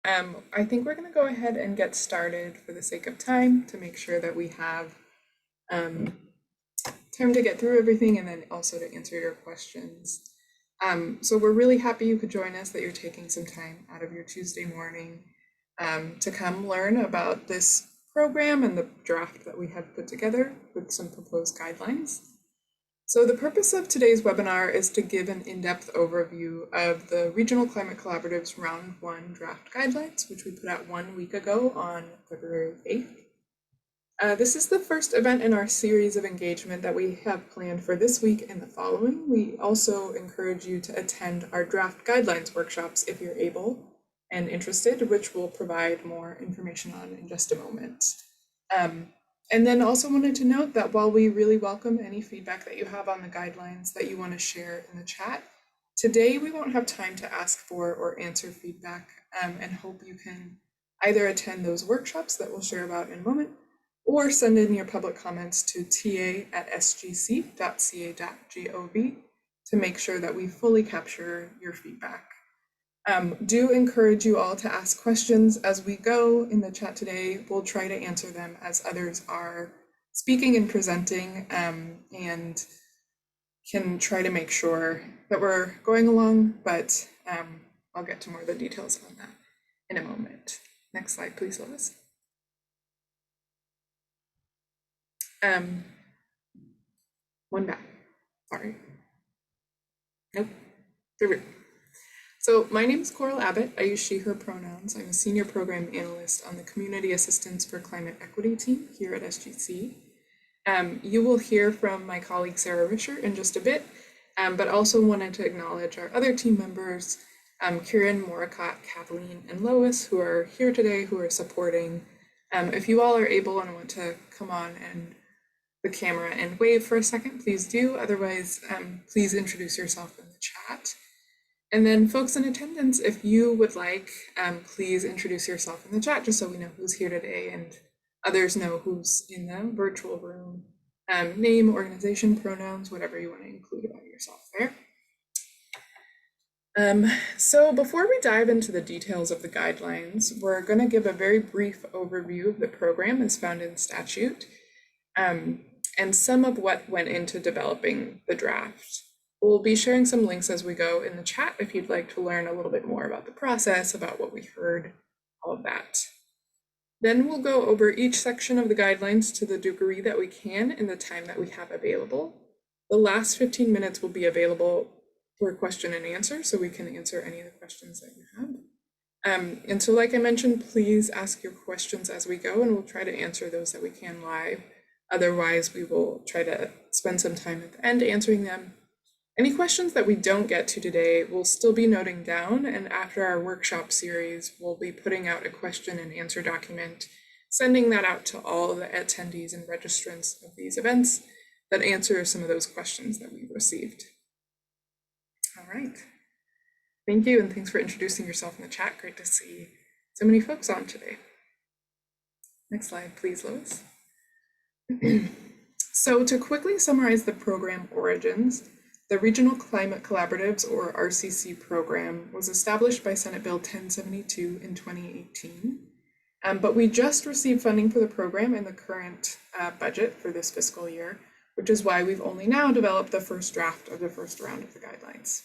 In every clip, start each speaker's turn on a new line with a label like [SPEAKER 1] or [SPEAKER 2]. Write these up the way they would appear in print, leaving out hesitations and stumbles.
[SPEAKER 1] I think we're going to go ahead and get started for the sake of time to make sure that we have um, time to get through everything and then also to answer your questions. So we're really happy you could join us, that you're taking some time out of your Tuesday morning to come learn about this program and the draft that we have put together with some proposed guidelines. So the purpose of today's webinar is to give an in-depth overview of the Regional Climate Collaborative's Round 1 draft guidelines, which we put out 1 week ago on February 8th. This is the first event in our series of engagement that we have planned for this week and the following. We also encourage you to attend our draft guidelines workshops if you're able and interested, which we'll provide more information on in just a moment. And then also wanted to note that while we really welcome any feedback that you have on the guidelines that you want to share in the chat, today we won't have time to ask for or answer feedback, and hope you can either attend those workshops that we'll share about in a moment, or send in your public comments to ta@sgc.ca.gov to make sure that we fully capture your feedback. Do encourage you all to ask questions as we go in the chat today. We'll try to answer them as others are speaking and presenting, and can try to make sure that we're going along, but I'll get to more of the details on that in a moment. Next slide, please, Lois. One back, sorry. Nope, through. So my name is Coral Abbott. I use she, her pronouns. I'm a senior program analyst on the Community Assistance for Climate Equity team here at SGC. You will hear from my colleague Sarah Risher in just a bit, but also wanted to acknowledge our other team members, Kieran, Moricott, Kathleen, and Lois, who are here today, who are supporting. If you all are able and want to come on and the camera and wave for a second, please do. Otherwise, please introduce yourself in the chat. And then folks in attendance, if you would like, please introduce yourself in the chat just so we know who's here today and others know who's in the virtual room. Name, organization, pronouns, whatever you want to include about yourself there. So before we dive into the details of the guidelines, we're going to give a very brief overview of the program as found in statute, and some of what went into developing the draft. We'll be sharing some links as we go in the chat if you'd like to learn a little bit more about the process, about what we heard, all of that. Then we'll go over each section of the guidelines to the degree that we can in the time that we have available. The last 15 minutes will be available for question and answer, so we can answer any of the questions that you have. And so like I mentioned, please ask your questions as we go, and we'll try to answer those that we can live. Otherwise, we will try to spend some time at the end answering them. Any questions that we don't get to today, we'll still be noting down, and after our workshop series, we'll be putting out a question and answer document, sending that out to all the attendees and registrants of these events that answer some of those questions that we've received. All right, thank you, and thanks for introducing yourself in the chat. Great to see so many folks on today. Next slide, please, Lois. So to quickly summarize the program origins, the Regional Climate Collaboratives, or RCC program, was established by Senate Bill 1072 in 2018, but we just received funding for the program in the current budget for this fiscal year, which is why we've only now developed the first draft of the first round of the guidelines.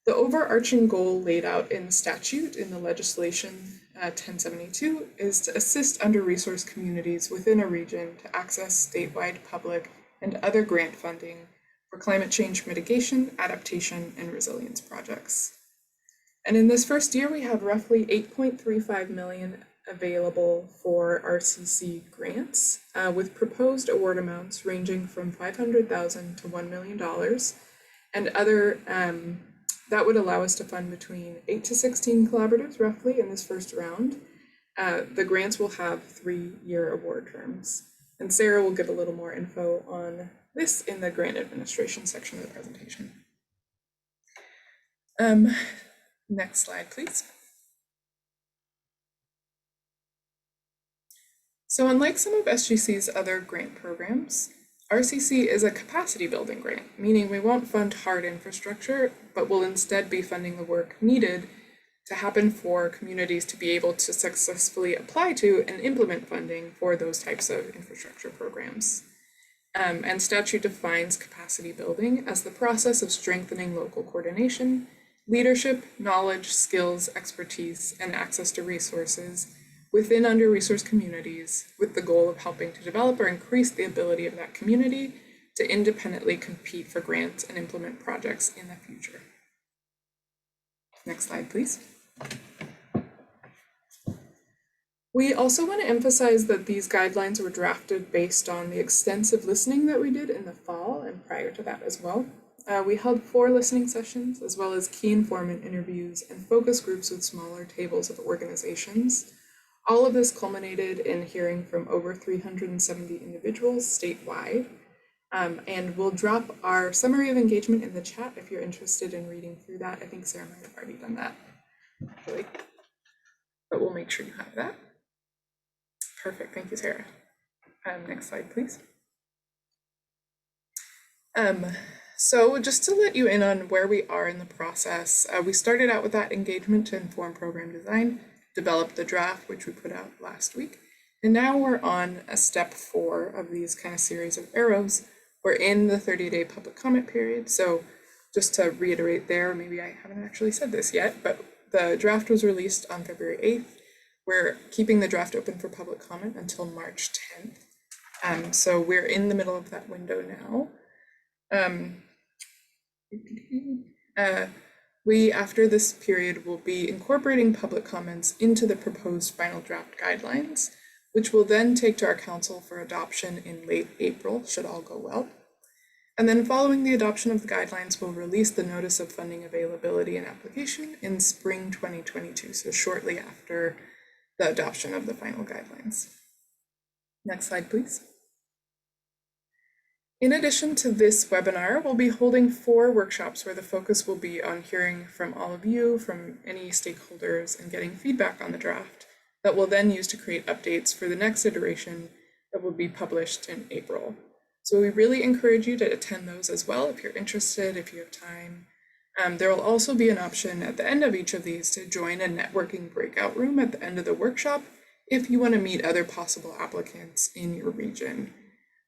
[SPEAKER 1] The overarching goal laid out in statute in the legislation 1072 is to assist under-resourced communities within a region to access statewide public and other grant funding for climate change mitigation, adaptation, and resilience projects. And in this first year, we have roughly 8.35 million available for RCC grants, with proposed award amounts ranging from $500,000 to $1 million, and other that would allow us to fund between 8 to 16 collaboratives roughly in this first round. The grants will have 3-year award terms, and Sarah will give a little more info on this in the grant administration section of the presentation. Next slide, please. So unlike some of SGC's other grant programs, RCC is a capacity building grant, meaning we won't fund hard infrastructure, but will instead be funding the work needed to happen for communities to be able to successfully apply to and implement funding for those types of infrastructure programs. And statute defines capacity building as the process of strengthening local coordination, leadership, knowledge, skills, expertise, and access to resources within under-resourced communities, with the goal of helping to develop or increase the ability of that community to independently compete for grants and implement projects in the future. Next slide, please. We also want to emphasize that these guidelines were drafted based on the extensive listening that we did in the fall and prior to that as well. We held 4 listening sessions, as well as key informant interviews and focus groups with smaller tables of organizations. All of this culminated in hearing from over 370 individuals statewide. And we'll drop our summary of engagement in the chat if you're interested in reading through that. I think Sarah might have already done that, actually, but we'll make sure you have that. Perfect, thank you, Sarah. Next slide, please. So just to let you in on where we are in the process, we started out with that engagement to inform program design, developed the draft, which we put out last week, and now we're on a step 4 of these kind of series of arrows. We're in the 30-day public comment period. So just to reiterate there, maybe I haven't actually said this yet, but the draft was released on February 8th. We're keeping the draft open for public comment until March 10th. So we're in the middle of that window now. We, after this period, will be incorporating public comments into the proposed final draft guidelines, which will then take to our council for adoption in late April, should all go well. And then following the adoption of the guidelines, we'll release the notice of funding availability and application in spring 2022, so shortly after the adoption of the final guidelines. Next slide, please. In addition to this webinar, we'll be holding 4 workshops where the focus will be on hearing from all of you, from any stakeholders, and getting feedback on the draft that we'll then use to create updates for the next iteration that will be published in April. So we really encourage you to attend those as well if you're interested, if you have time. There will also be an option at the end of each of these to join a networking breakout room at the end of the workshop if you want to meet other possible applicants in your region.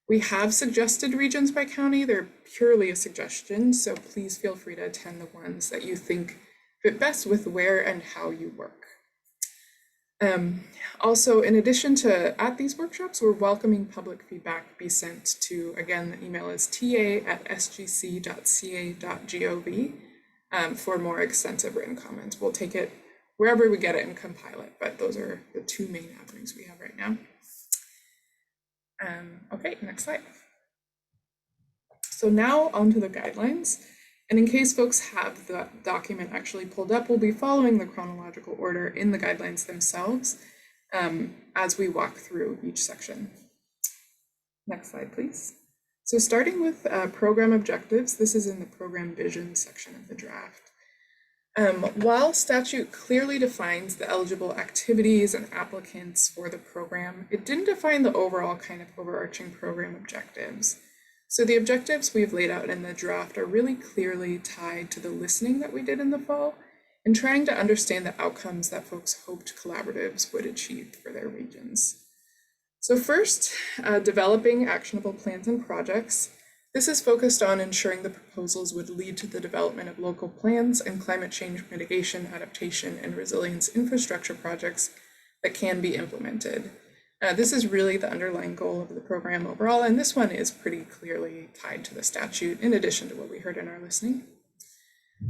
[SPEAKER 1] We have suggested regions by county. They're purely a suggestion, so please feel free to attend the ones that you think fit best with where and how you work. Also, in addition to at these workshops, we're welcoming public feedback be sent to, again, the email is ta@sgc.ca.gov for more extensive written comments. We'll take it wherever we get it and compile it, but those are the 2 main avenues we have right now. Okay, next slide. So now onto the guidelines. And in case folks have the document actually pulled up, we'll be following the chronological order in the guidelines themselves as we walk through each section. Next slide, please. So starting with program objectives, this is in the program vision section of the draft. While statute clearly defines the eligible activities and applicants for the program, it didn't define the overall kind of overarching program objectives. So the objectives we've laid out in the draft are really clearly tied to the listening that we did in the fall and trying to understand the outcomes that folks hoped collaboratives would achieve for their regions. So first, developing actionable plans and projects. This is focused on ensuring the proposals would lead to the development of local plans and climate change mitigation, adaptation, and resilience infrastructure projects that can be implemented. This is really the underlying goal of the program overall, and this one is pretty clearly tied to the statute in addition to what we heard in our listening.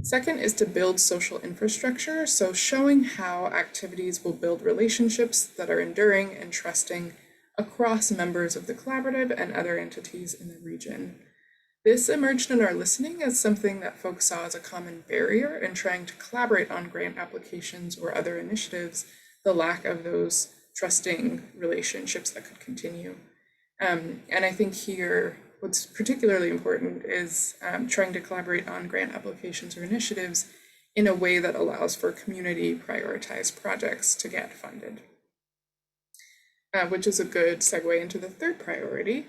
[SPEAKER 1] Second is to build social infrastructure, so showing how activities will build relationships that are enduring and trusting across members of the collaborative and other entities in the region. This emerged in our listening as something that folks saw as a common barrier in trying to collaborate on grant applications or other initiatives, the lack of those trusting relationships that could continue. And I think here, what's particularly important is trying to collaborate on grant applications or initiatives in a way that allows for community prioritized projects to get funded. Which is a good segue into the third priority,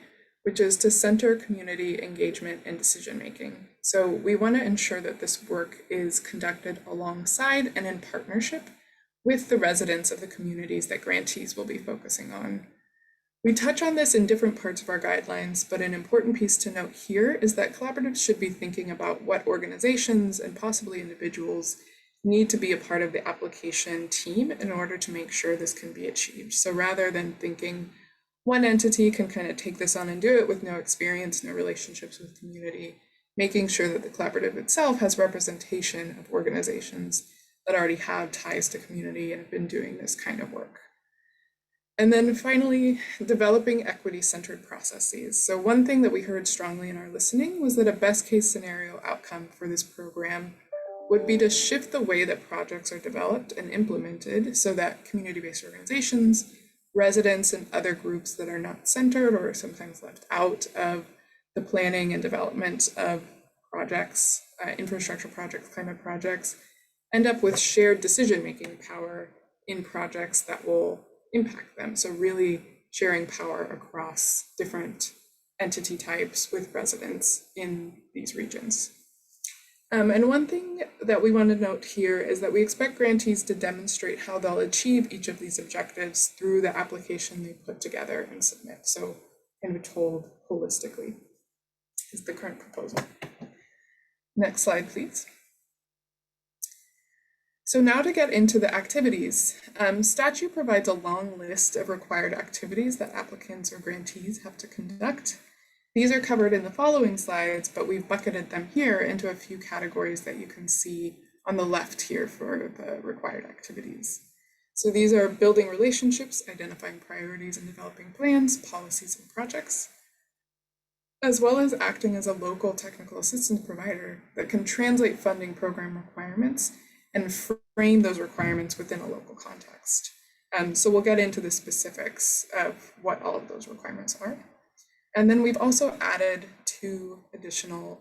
[SPEAKER 1] which is to center community engagement and decision-making. So we want to ensure that this work is conducted alongside and in partnership with the residents of the communities that grantees will be focusing on. We touch on this in different parts of our guidelines, but an important piece to note here is that collaboratives should be thinking about what organizations and possibly individuals need to be a part of the application team in order to make sure this can be achieved. So rather than thinking one entity can kind of take this on and do it with no experience, no relationships with community, making sure that the collaborative itself has representation of organizations that already have ties to community and have been doing this kind of work. And then finally, developing equity-centered processes. So one thing that we heard strongly in our listening was that a best case scenario outcome for this program would be to shift the way that projects are developed and implemented so that community-based organizations, residents, and other groups that are not centered or sometimes left out of the planning and development of projects, infrastructure projects, climate projects, end up with shared decision-making power in projects that will impact them. So really sharing power across different entity types with residents in these regions. And one thing that we want to note here is that we expect grantees to demonstrate how they'll achieve each of these objectives through the application they put together and submit. So kind of told holistically is the current proposal. Next slide, please. So now to get into the activities, statute provides a long list of required activities that applicants or grantees have to conduct. These are covered in the following slides, but we've bucketed them here into a few categories that you can see on the left here for the required activities. So these are building relationships, identifying priorities and developing plans, policies, and projects, as well as acting as a local technical assistance provider that can translate funding program requirements and frame those requirements within a local context. So we'll get into the specifics of what all of those requirements are. And then we've also added two additional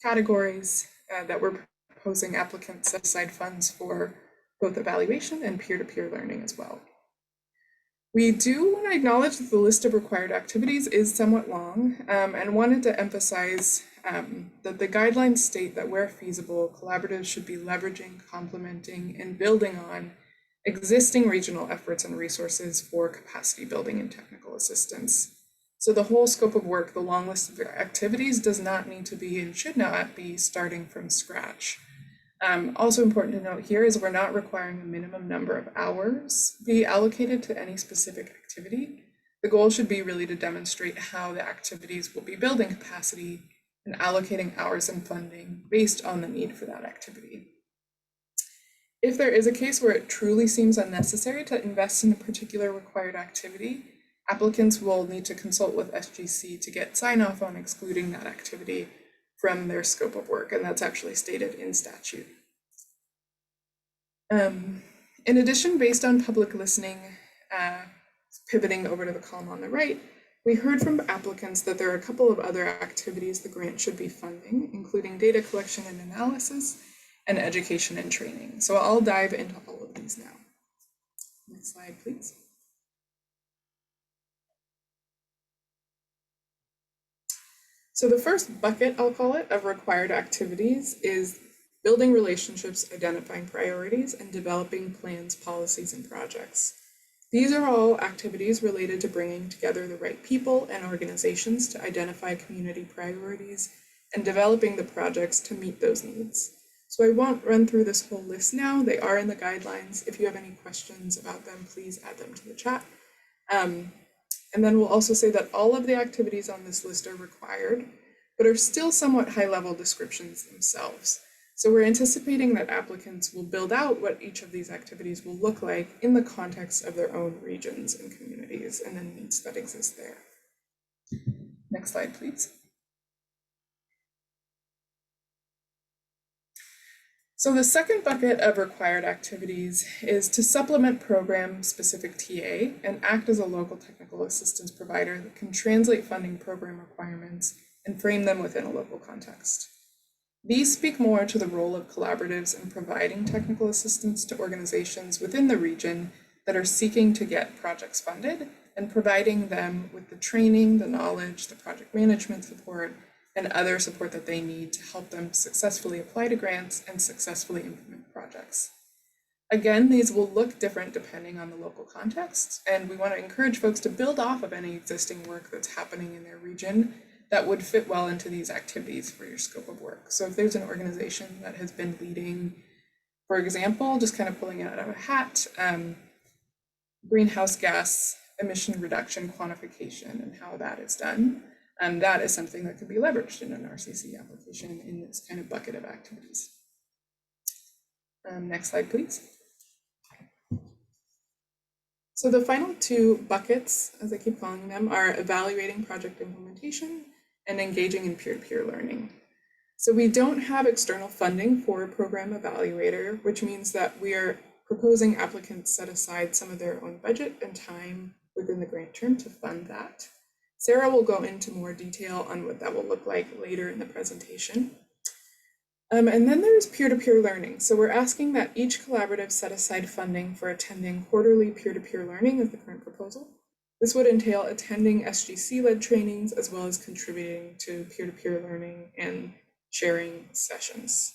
[SPEAKER 1] categories that we're proposing applicants set aside funds for both evaluation and peer-to-peer learning as well. We do want to acknowledge that the list of required activities is somewhat long and wanted to emphasize that the guidelines state that where feasible, collaboratives should be leveraging, complementing, and building on existing regional efforts and resources for capacity building and technical assistance. So the whole scope of work, the long list of activities, does not need to be and should not be starting from scratch. Also important to note here is we're not requiring a minimum number of hours be allocated to any specific activity. The goal should be really to demonstrate how the activities will be building capacity and allocating hours and funding based on the need for that activity. If there is a case where it truly seems unnecessary to invest in a particular required activity, applicants will need to consult with SGC to get sign-off on excluding that activity from their scope of work, and that's actually stated in statute. In addition, based on public listening, pivoting over to the column on the right, we heard from applicants that there are a couple of other activities the grant should be funding, including data collection and analysis, and education and training. So I'll dive into all of these now. Next slide, please. So the first bucket, I'll call it, of required activities is building relationships, identifying priorities, and developing plans, policies, and projects. These are all activities related to bringing together the right people and organizations to identify community priorities and developing the projects to meet those needs. So I won't run through this whole list now. They are in the guidelines. If you have any questions about them, please add them to the chat. And then we'll also say that all of the activities on this list are required, but are still somewhat high-level descriptions themselves. So we're anticipating that applicants will build out what each of these activities will look like in the context of their own regions and communities and the needs that exist there. Next slide, please. So the second bucket of required activities is to supplement program-specific TA and act as a local technical assistance provider that can translate funding program requirements and frame them within a local context. These speak more to the role of collaboratives in providing technical assistance to organizations within the region that are seeking to get projects funded and providing them with the training, the knowledge, the project management support, and other support that they need to help them successfully apply to grants and successfully implement projects. Again, these will look different depending on the local context, and we want to encourage folks to build off of any existing work that's happening in their region that would fit well into these activities for your scope of work. So if there's an organization that has been leading, for example, just kind of pulling it out of a hat, greenhouse gas emission reduction quantification and how that is done, that is something that could be leveraged in an RCC application in this kind of bucket of activities. Next slide, please. So the final two buckets, as I keep calling them, are evaluating project implementation and engaging in peer-to-peer learning. So we don't have external funding for a program evaluator, which means that we are proposing applicants set aside some of their own budget and time within the grant term to fund that. Sarah will go into more detail on what that will look like later in the presentation. And then there's peer-to-peer learning. So we're asking that each collaborative set aside funding for attending quarterly peer-to-peer learning as the current proposal. This would entail attending SGC-led trainings as well as contributing to peer-to-peer learning and sharing sessions.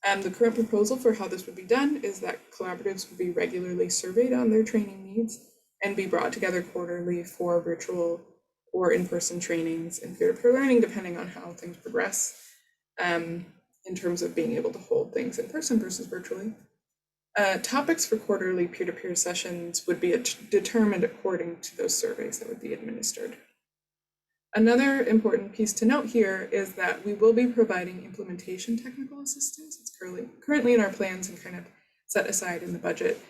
[SPEAKER 1] The current proposal for how this would be done is that collaboratives would be regularly surveyed on their training needs and be brought together quarterly for virtual or in-person trainings and peer-to-peer learning, depending on how things progress. In terms of being able to hold things in person versus virtually. Topics for quarterly peer-to-peer sessions would be determined according to those surveys that would be administered. Another important piece to note here is that we will be providing implementation technical assistance. It's currently in our plans and kind of set aside in the budget.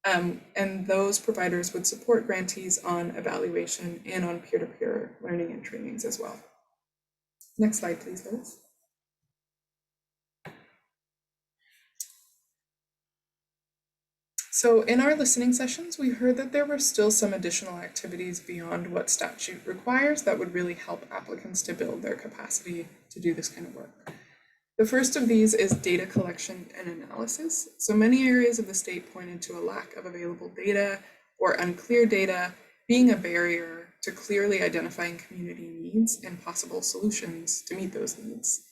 [SPEAKER 1] And those providers would support grantees on evaluation and on peer-to-peer learning and trainings as well. Next slide, please, Liz. So in our listening sessions, we heard that there were still some additional activities beyond what statute requires that would really help applicants to build their capacity to do this kind of work. The first of these is data collection and analysis. So many areas of the state pointed to a lack of available data or unclear data being a barrier to clearly identifying community needs and possible solutions to meet those needs.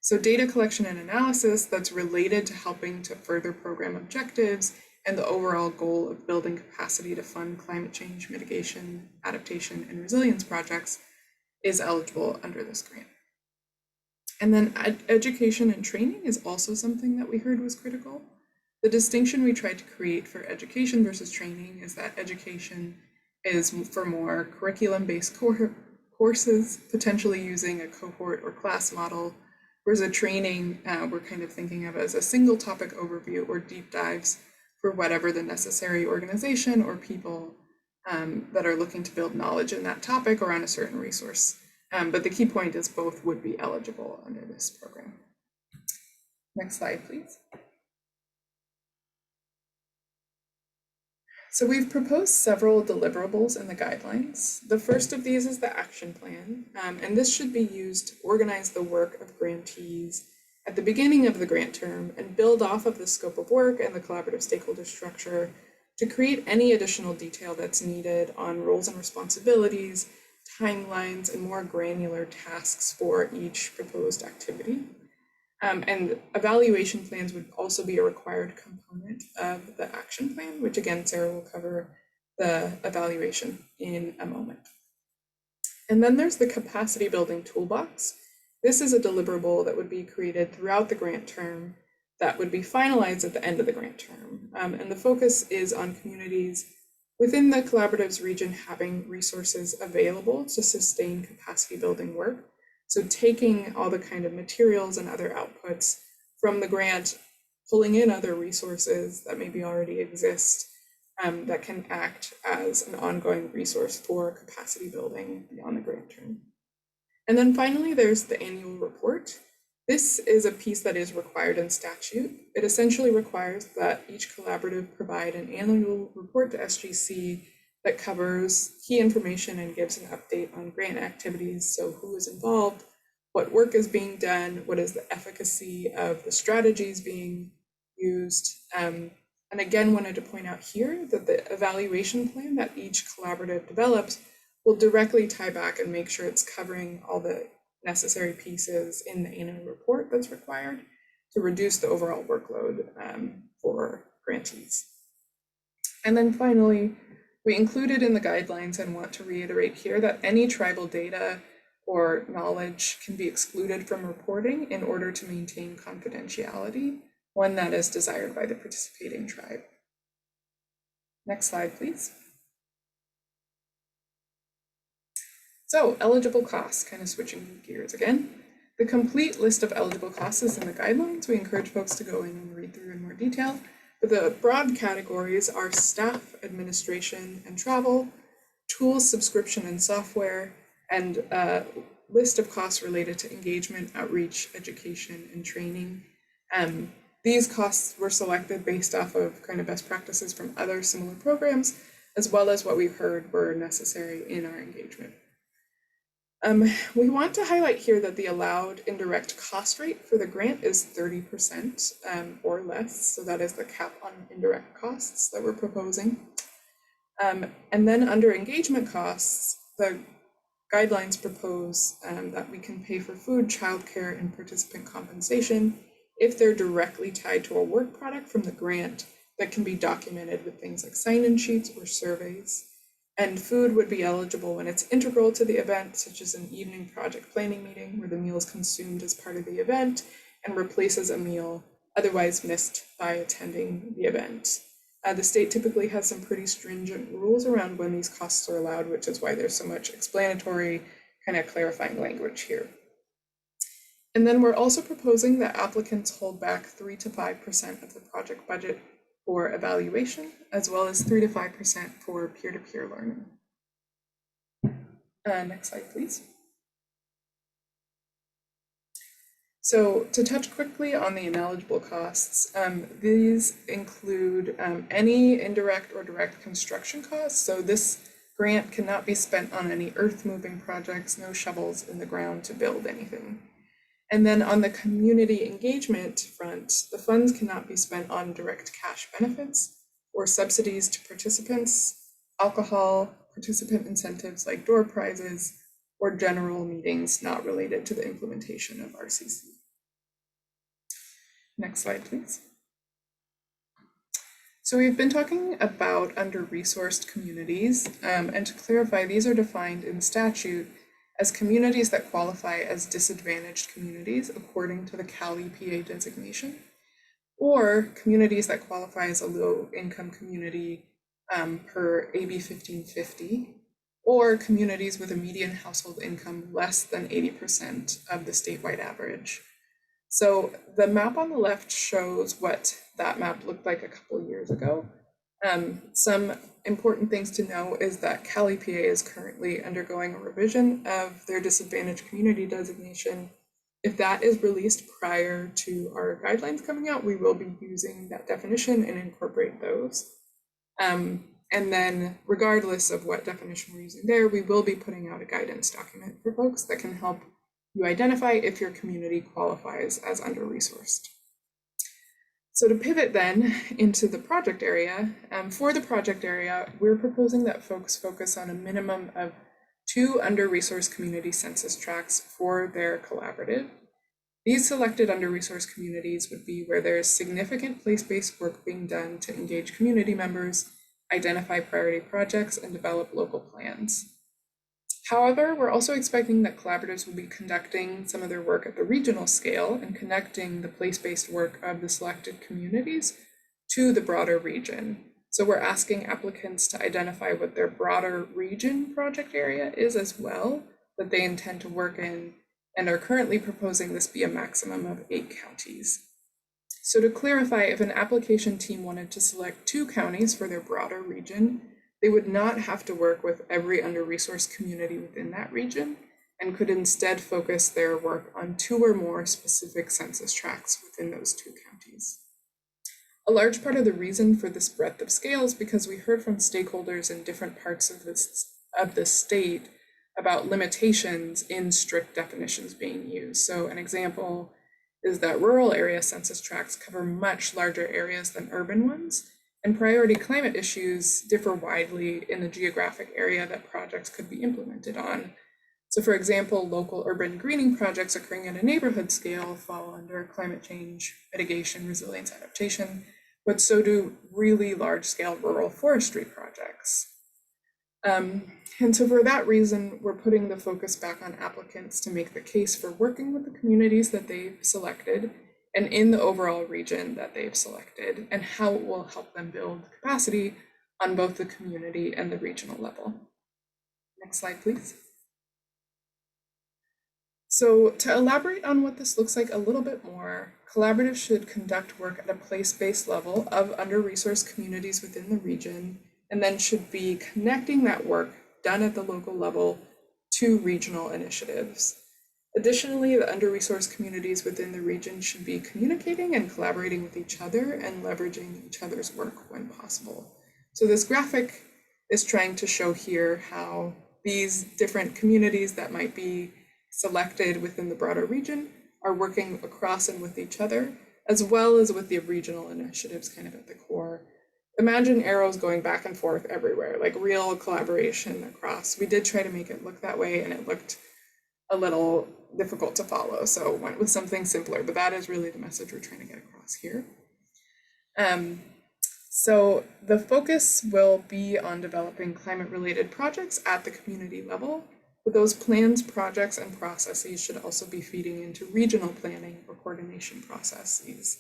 [SPEAKER 1] So data collection and analysis that's related to helping to further program objectives and the overall goal of building capacity to fund climate change mitigation, adaptation, and resilience projects is eligible under this grant. And then education and training is also something that we heard was critical. The distinction we tried to create for education versus training is that education is for more curriculum-based courses, potentially using a cohort or class model, whereas a training we're kind of thinking of as a single topic overview or deep dives for whatever the necessary organization or people that are looking to build knowledge in that topic or on a certain resource. But the key point is both would be eligible under this program. Next slide, please. So we've proposed several deliverables in the guidelines. The first of these is the action plan, and this should be used to organize the work of grantees at the beginning of the grant term and build off of the scope of work and the collaborative stakeholder structure to create any additional detail that's needed on roles and responsibilities, timelines, and more granular tasks for each proposed activity. And evaluation plans would also be a required component of the action plan, which again, Sarah will cover the evaluation in a moment. And then there's the capacity building toolbox. This is a deliverable that would be created throughout the grant term that would be finalized at the end of the grant term. And the focus is on communities within the collaborative's region having resources available to sustain capacity building work. So taking all the kind of materials and other outputs from the grant, pulling in other resources that maybe already exist that can act as an ongoing resource for capacity building beyond the grant term. And then finally, there's the annual report. This is a piece that is required in statute. It essentially requires that each collaborative provide an annual report to SGC that covers key information and gives an update on grant activities. So who is involved, what work is being done, what is the efficacy of the strategies being used, And again, wanted to point out here that the evaluation plan that each collaborative develops will directly tie back and make sure it's covering all the necessary pieces in the annual report that's required to reduce the overall workload for grantees. And then finally, we included in the guidelines and want to reiterate here that any tribal data or knowledge can be excluded from reporting in order to maintain confidentiality, one that is desired by the participating tribe. Next slide, please. So, eligible costs, kind of switching gears again. The complete list of eligible costs is in the guidelines. We encourage folks to go in and read through in more detail. But the broad categories are staff, administration, and travel, tools, subscription, and software, and a list of costs related to engagement, outreach, education, and training. These costs were selected based off of kind of best practices from other similar programs, as well as what we heard were necessary in our engagement. We want to highlight here that the allowed indirect cost rate for the grant is 30% or less. So that is the cap on indirect costs that we're proposing. And then under engagement costs, the guidelines propose that we can pay for food, childcare, and participant compensation if they're directly tied to a work product from the grant that can be documented with things like sign-in sheets or surveys. And food would be eligible when it's integral to the event, such as an evening project planning meeting where the meal is consumed as part of the event and replaces a meal otherwise missed by attending the event. The state typically has some pretty stringent rules around when these costs are allowed, which is why there's so much explanatory, kind of clarifying language here. And then we're also proposing that applicants hold back 3 to 5% of the project budget for evaluation, as well as 3 to 5% for peer-to-peer learning. Next slide, please. So to touch quickly on the ineligible costs, these include any indirect or direct construction costs. So this grant cannot be spent on any earth-moving projects, no shovels in the ground to build anything. And then on the community engagement front, the funds cannot be spent on direct cash benefits or subsidies to participants, alcohol, participant incentives like door prizes, or general meetings not related to the implementation of RCC. Next slide, please. So we've been talking about under-resourced communities, and to clarify, these are defined in statute as communities that qualify as disadvantaged communities according to the Cali PA designation, or communities that qualify as a low-income community per AB 1550, or communities with a median household income less than 80% of the statewide average. So the map on the left shows what that map looked like a couple of years ago. Some important things to know is that Cali PA is currently undergoing a revision of their disadvantaged community designation. If that is released prior to our guidelines coming out, we will be using that definition and incorporate those. And then regardless of what definition we're using there, we will be putting out a guidance document for folks that can help you identify if your community qualifies as under-resourced. So to pivot then into the project area, for the project area, we're proposing that folks focus on a minimum of 2 under-resourced community census tracts for their collaborative. These selected under-resourced communities would be where there is significant place-based work being done to engage community members, identify priority projects, and develop local plans. However, we're also expecting that collaboratives will be conducting some of their work at the regional scale and connecting the place-based work of the selected communities to the broader region. So we're asking applicants to identify what their broader region project area is as well, that they intend to work in, and are currently proposing this be a maximum of 8 counties. So to clarify, if an application team wanted to select 2 counties for their broader region, they would not have to work with every under-resourced community within that region and could instead focus their work on 2 or more specific census tracts within those 2 counties. A large part of the reason for this breadth of scale is because we heard from stakeholders in different parts of the state about limitations in strict definitions being used. So an example is that rural area census tracts cover much larger areas than urban ones, And priority climate issues differ widely in the geographic area that projects could be implemented on. So for example, local urban greening projects occurring at a neighborhood scale fall under climate change mitigation, resilience, adaptation, but so do really large-scale rural forestry projects. And so for that reason, we're putting the focus back on applicants to make the case for working with the communities that they've selected and in the overall region that they've selected, and how it will help them build capacity on both the community and the regional level. Next slide, please. So to elaborate on what this looks like a little bit more, collaboratives should conduct work at a place-based level of under-resourced communities within the region, and then should be connecting that work done at the local level to regional initiatives. Additionally, the under-resourced communities within the region should be communicating and collaborating with each other and leveraging each other's work when possible. So this graphic is trying to show here how these different communities that might be selected within the broader region are working across and with each other, as well as with the regional initiatives kind of at the core. Imagine arrows going back and forth everywhere, like real collaboration across. We did try to make it look that way, and it looked a little difficult to follow, so went with something simpler, but that is really the message we're trying to get across here. So the focus will be on developing climate-related projects at the community level, but those plans, projects, and processes should also be feeding into regional planning or coordination processes.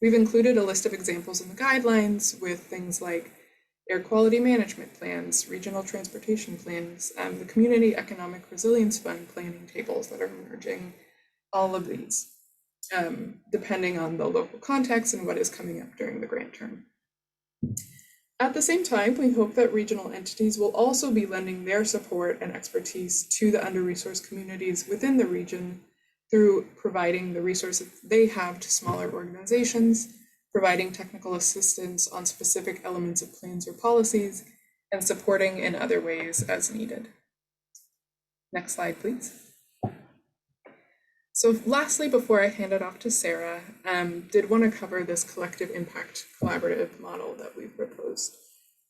[SPEAKER 1] We've included a list of examples in the guidelines with things like air quality management plans, regional transportation plans, the Community Economic Resilience Fund planning tables that are emerging, all of these, depending on the local context and what is coming up during the grant term. At the same time, we hope that regional entities will also be lending their support and expertise to the under-resourced communities within the region through providing the resources they have to smaller organizations, providing technical assistance on specific elements of plans or policies, and supporting in other ways as needed. Next slide, please. So lastly, before I hand it off to Sarah, did want to cover this collective impact collaborative model that we've proposed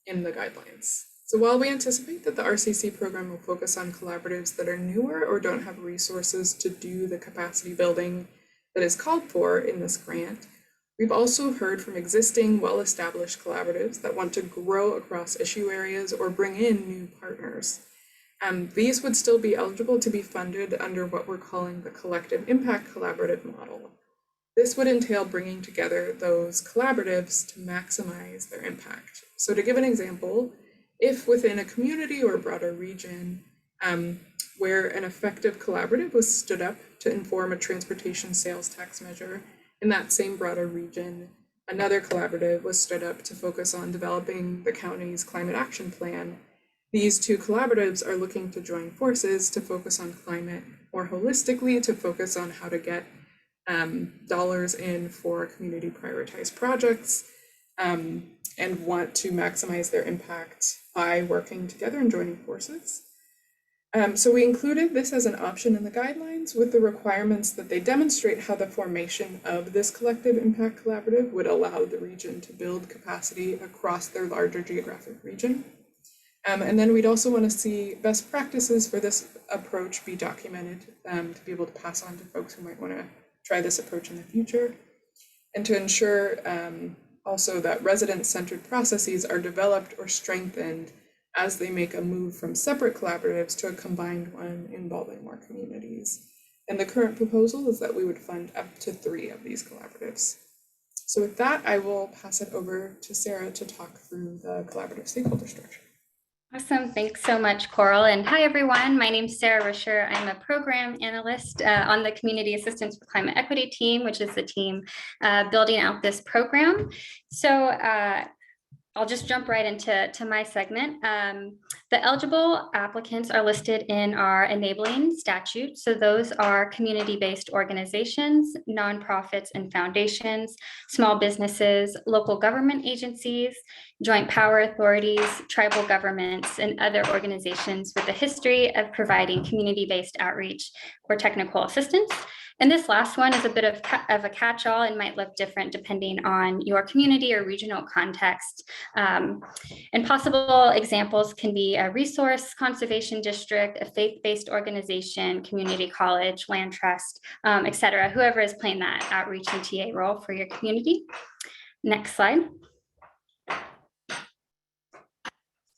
[SPEAKER 1] in the guidelines. So while we anticipate that the RCC program will focus on collaboratives that are newer or don't have resources to do the capacity building that is called for in this grant, we've also heard from existing well-established collaboratives that want to grow across issue areas or bring in new partners. These would still be eligible to be funded under what we're calling the collective impact collaborative model. This would entail bringing together those collaboratives to maximize their impact. So to give an example, if within a community or a broader region where an effective collaborative was stood up to inform a transportation sales tax measure, in that same broader region, another collaborative was stood up to focus on developing the county's climate action plan. These two collaboratives are looking to join forces to focus on climate more holistically, to focus on how to get dollars in for community prioritized projects, and want to maximize their impact by working together and joining forces. So we included this as an option in the guidelines with the requirements that they demonstrate how the formation of this collective impact collaborative would allow the region to build capacity across their larger geographic region. And then we'd also want to see best practices for this approach be documented to be able to pass on to folks who might want to try this approach in the future, and to ensure also that resident-centered processes are developed or strengthened as they make a move from separate collaboratives to a combined one involving more communities. And the current proposal is that we would fund up to 3 of these collaboratives. So with that, I will pass it over to Sarah to talk through the collaborative stakeholder structure.
[SPEAKER 2] Awesome. Thanks so much, Coral. And hi, everyone. My name is Sarah Risher. I'm a program analyst on the Community Assistance for Climate Equity team, which is the team building out this program. So I'll just jump right into my segment. The eligible applicants are listed in our enabling statute. So those are community-based organizations, nonprofits and foundations, small businesses, local government agencies, joint power authorities, tribal governments, and other organizations with a history of providing community-based outreach or technical assistance. And this last one is a bit of a catch-all and might look different depending on your community or regional context. And possible examples can be a resource conservation district, a faith-based organization, community college, land trust, et cetera, whoever is playing that outreach and TA role for your community. Next slide.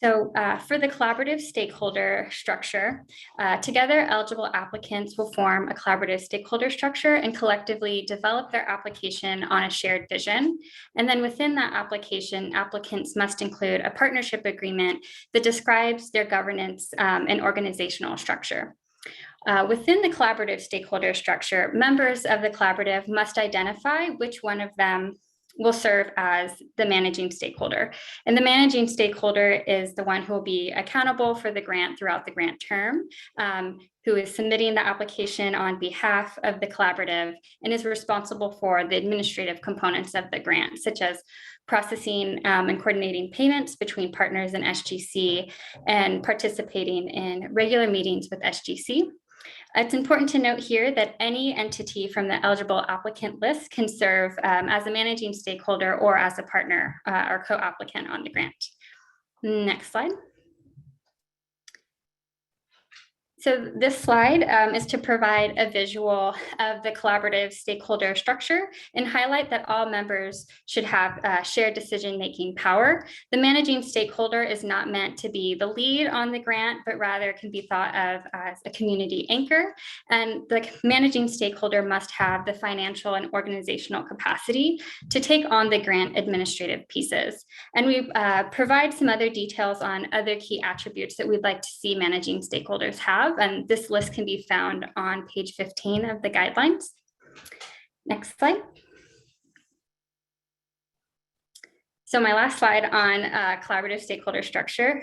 [SPEAKER 2] So for the collaborative stakeholder structure, together eligible applicants will form a collaborative stakeholder structure and collectively develop their application on a shared vision. And then within that application, applicants must include a partnership agreement that describes their governance and organizational structure. Within the collaborative stakeholder structure, members of the collaborative must identify which one of them will serve as the managing stakeholder. And the managing stakeholder is the one who will be accountable for the grant throughout the grant term, who is submitting the application on behalf of the collaborative and is responsible for the administrative components of the grant, such as processing and coordinating payments between partners and SGC and participating in regular meetings with SGC. It's important to note here that any entity from the eligible applicant list can serve as a managing stakeholder or as a partner or co-applicant on the grant. Next slide. So this slide is to provide a visual of the collaborative stakeholder structure and highlight that all members should have shared decision-making power. The managing stakeholder is not meant to be the lead on the grant, but rather can be thought of as a community anchor. And the managing stakeholder must have the financial and organizational capacity to take on the grant administrative pieces. And we provide some other details on other key attributes that we'd like to see managing stakeholders have. And this list can be found on page 15 of the guidelines. Next slide. So my last slide on collaborative stakeholder structure.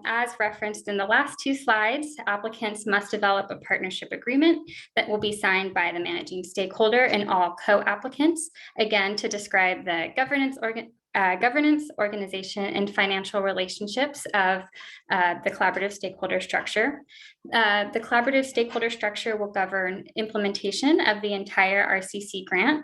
[SPEAKER 2] As referenced in the last two slides, applicants must develop a partnership agreement that will be signed by the managing stakeholder and all co-applicants, again, to describe the governance, organization, and financial relationships of the collaborative stakeholder structure. The collaborative stakeholder structure will govern implementation of the entire RCC grant.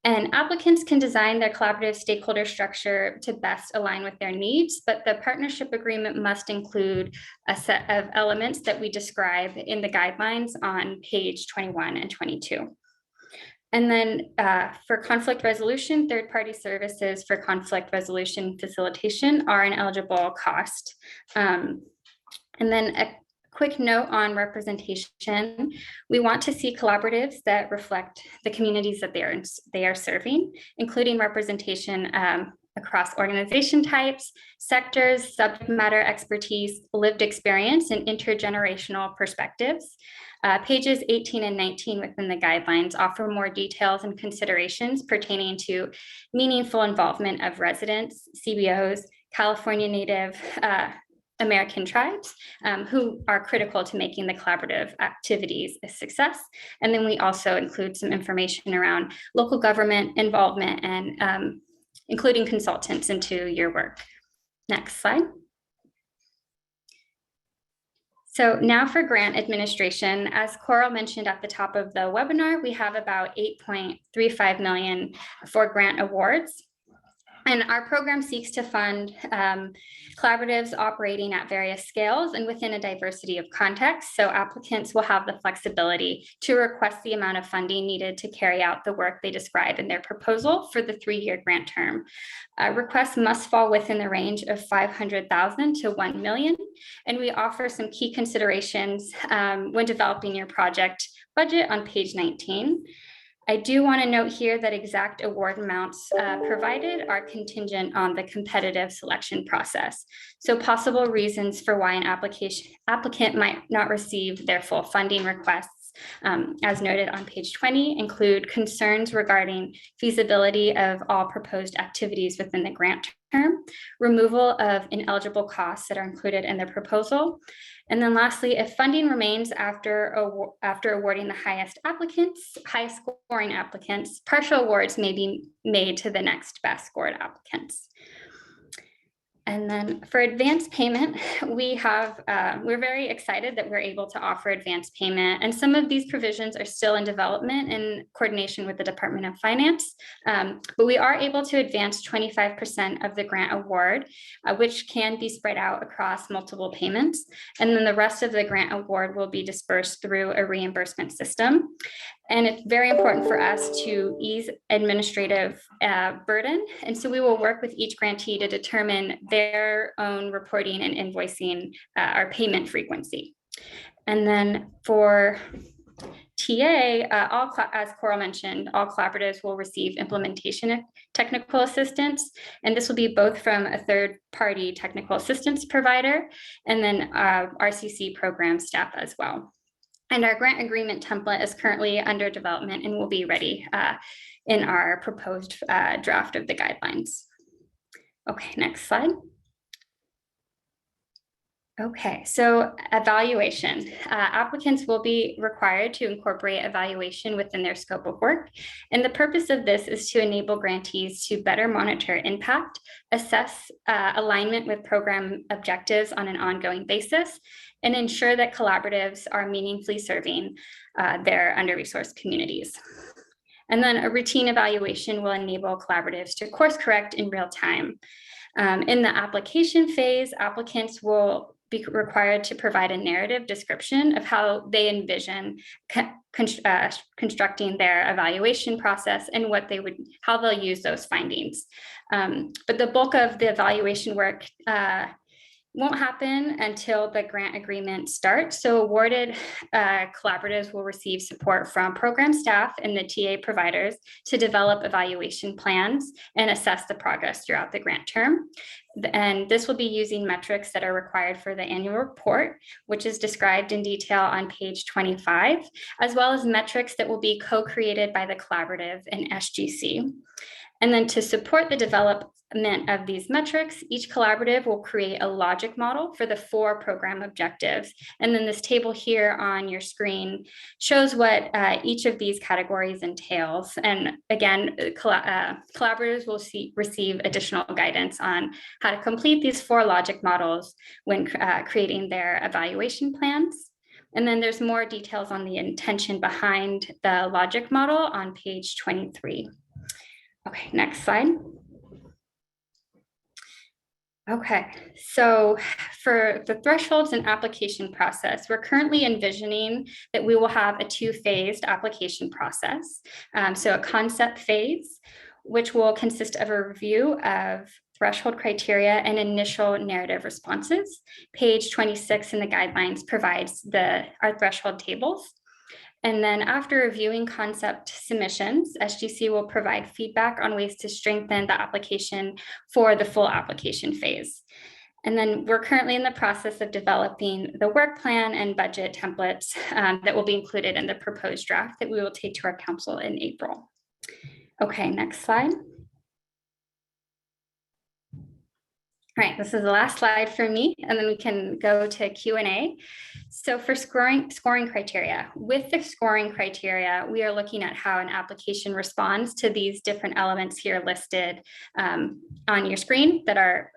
[SPEAKER 2] And applicants can design their collaborative stakeholder structure to best align with their needs, but the partnership agreement must include a set of elements that we describe in the guidelines on page 21 and 22. And then for conflict resolution, third-party services for conflict resolution facilitation are an eligible cost. And then a quick note on representation. We want to see collaboratives that reflect the communities that they are serving, including representation across organization types, sectors, subject matter expertise, lived experience, and intergenerational perspectives. Pages 18 and 19 within the guidelines offer more details and considerations pertaining to meaningful involvement of residents, CBOs, California Native American tribes who are critical to making the collaborative activities a success. And then we also include some information around local government involvement and including consultants into your work. Next slide. So now for grant administration, as Coral mentioned at the top of the webinar, we have about 8.35 million for grant awards. And our program seeks to fund collaboratives operating at various scales and within a diversity of contexts. So applicants will have the flexibility to request the amount of funding needed to carry out the work they describe in their proposal for the 3-year grant term. Requests must fall within the range of 500,000 to 1 million. And we offer some key considerations when developing your project budget on page 19. I do want to note here that exact award amounts provided are contingent on the competitive selection process. So possible reasons for why an applicant might not receive their full funding requests, as noted on page 20, include concerns regarding feasibility of all proposed activities within the grant term, removal of ineligible costs that are included in the proposal. And then lastly, if funding remains after awarding the highest scoring applicants, partial awards may be made to the next best scored applicants. And then for advance payment, we're very excited that we're able to offer advance payment. And some of these provisions are still in development in coordination with the Department of Finance. But we are able to advance 25% of the grant award, which can be spread out across multiple payments. And then the rest of the grant award will be dispersed through a reimbursement system. And it's very important for us to ease administrative burden. And so we will work with each grantee to determine their own reporting and invoicing our payment frequency. And then for TA, as Coral mentioned, all collaboratives will receive implementation technical assistance, and this will be both from a third-party technical assistance provider and then RCC program staff as well. And our grant agreement template is currently under development and will be ready in our proposed draft of the guidelines. Okay, next slide. Okay, so evaluation. Applicants will be required to incorporate evaluation within their scope of work. And the purpose of this is to enable grantees to better monitor impact, assess alignment with program objectives on an ongoing basis, and ensure that collaboratives are meaningfully serving their under-resourced communities. And then a routine evaluation will enable collaboratives to course correct in real time. In the application phase, applicants will be required to provide a narrative description of how they envision constructing their evaluation process and how they'll use those findings. But the bulk of the evaluation work won't happen until the grant agreement starts. So awarded collaboratives will receive support from program staff and the TA providers to develop evaluation plans and assess the progress throughout the grant term. And this will be using metrics that are required for the annual report, which is described in detail on page 25, as well as metrics that will be co-created by the collaborative and SGC. And then to support the development of these metrics, each collaborative will create a logic model for the 4 program objectives. And then this table here on your screen shows what each of these categories entails. And again, collaborators will receive additional guidance on how to complete these 4 logic models when creating their evaluation plans. And then there's more details on the intention behind the logic model on page 23. Okay, next slide. Okay, so for the thresholds and application process, we're currently envisioning that we will have a 2-phased application process. So a concept phase, which will consist of a review of threshold criteria and initial narrative responses. Page 26 in the guidelines provides our threshold tables. And then after reviewing concept submissions, SGC will provide feedback on ways to strengthen the application for the full application phase. And then we're currently in the process of developing the work plan and budget templates that will be included in the proposed draft that we will take to our council in April. Okay, next slide. All right, this is the last slide for me, and then we can go to Q&A. So for scoring criteria, with the scoring criteria, we are looking at how an application responds to these different elements here listed on your screen that are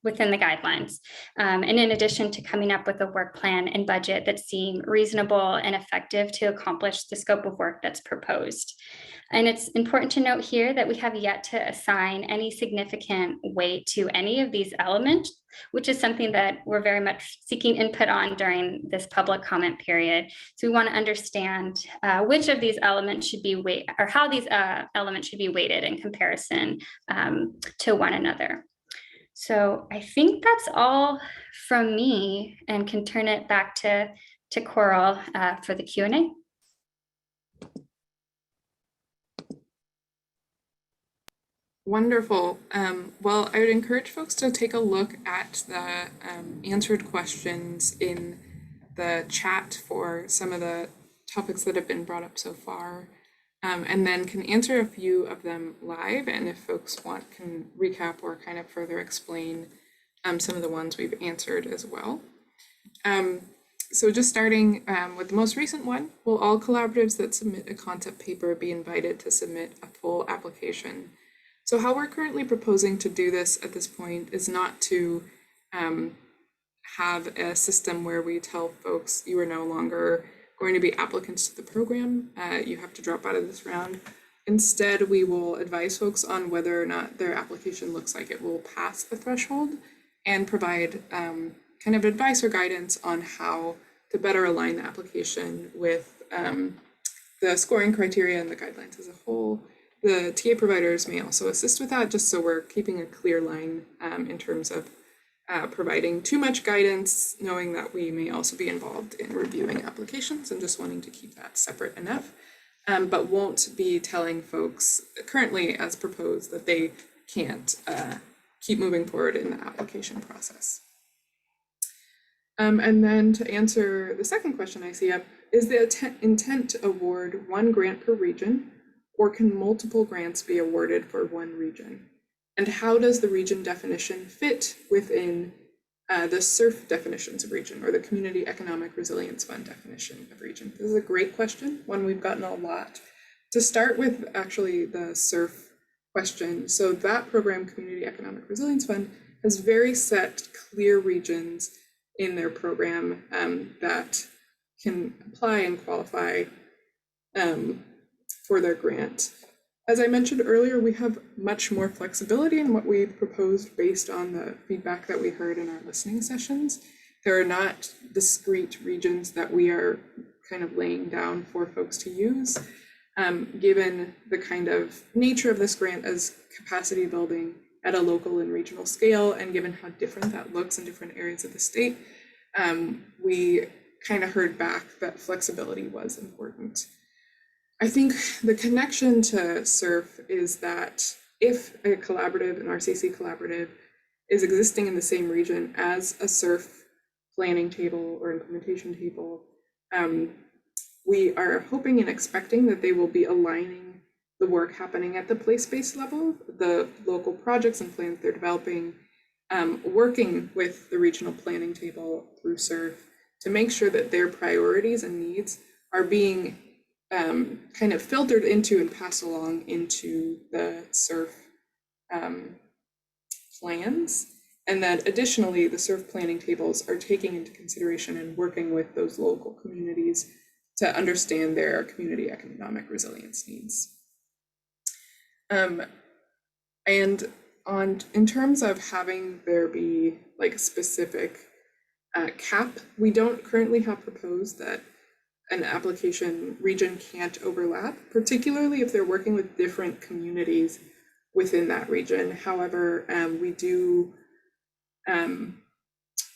[SPEAKER 2] within the guidelines. And in addition to coming up with a work plan and budget that seem reasonable and effective to accomplish the scope of work that's proposed. And it's important to note here that we have yet to assign any significant weight to any of these elements, which is something that we're very much seeking input on during this public comment period. So we want to understand which of these elements should be weighted, or how these elements should be weighted in comparison to one another. So I think that's all from me, and can turn it back to Coral for the Q&A.
[SPEAKER 1] Wonderful. Well, I would encourage folks to take a look at the answered questions in the chat for some of the topics that have been brought up so far, and then can answer a few of them live. And if folks want, can recap or kind of further explain some of the ones we've answered as well. So just starting with the most recent one, will all collaboratives that submit a concept paper be invited to submit a full application? So how we're currently proposing to do this at this point is not to have a system where we tell folks you are no longer going to be applicants to the program, you have to drop out of this round. Instead, we will advise folks on whether or not their application looks like it will pass the threshold and provide kind of advice or guidance on how to better align the application with the scoring criteria and the guidelines as a whole. The TA providers may also assist with that, just so we're keeping a clear line in terms of providing too much guidance, knowing that we may also be involved in reviewing applications and just wanting to keep that separate enough, but won't be telling folks currently as proposed that they can't keep moving forward in the application process. And then to answer the second question I see up, is the intent to award one grant per region, or can multiple grants be awarded for one region? And how does the region definition fit within the SURF definitions of region, or the Community Economic Resilience Fund definition of region? This is a great question, one we've gotten a lot. To start with actually the SURF question, so that program, Community Economic Resilience Fund, has very set clear regions in their program that can apply and qualify for their grant. As I mentioned earlier, we have much more flexibility in what we proposed based on the feedback that we heard in our listening sessions. There are not discrete regions that we are kind of laying down for folks to use. Given the kind of nature of this grant as capacity building at a local and regional scale, and given how different that looks in different areas of the state, we kind of heard back that flexibility was important. I think the connection to SURF is that if a collaborative, an RCC collaborative, is existing in the same region as a SURF planning table or implementation table, we are hoping and expecting that they will be aligning the work happening at the place-based level, the local projects and plans they're developing, working with the regional planning table through SURF to make sure that their priorities and needs are being kind of filtered into and passed along into the SURF plans. And that additionally, the SURF planning tables are taking into consideration and working with those local communities to understand their community economic resilience needs. And in terms of having there be like a specific cap, we don't currently have proposed that an application region can't overlap, particularly if they're working with different communities within that region. However, we do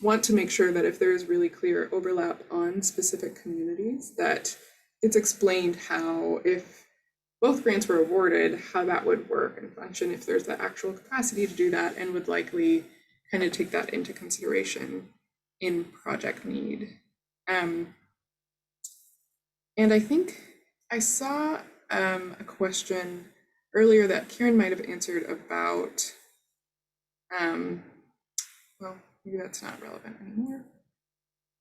[SPEAKER 1] want to make sure that if there is really clear overlap on specific communities, that it's explained how, if both grants were awarded, how that would work and function if there's the actual capacity to do that, and would likely kind of take that into consideration in project need. And I think I saw a question earlier that Karen might have answered about, well, maybe that's not relevant anymore.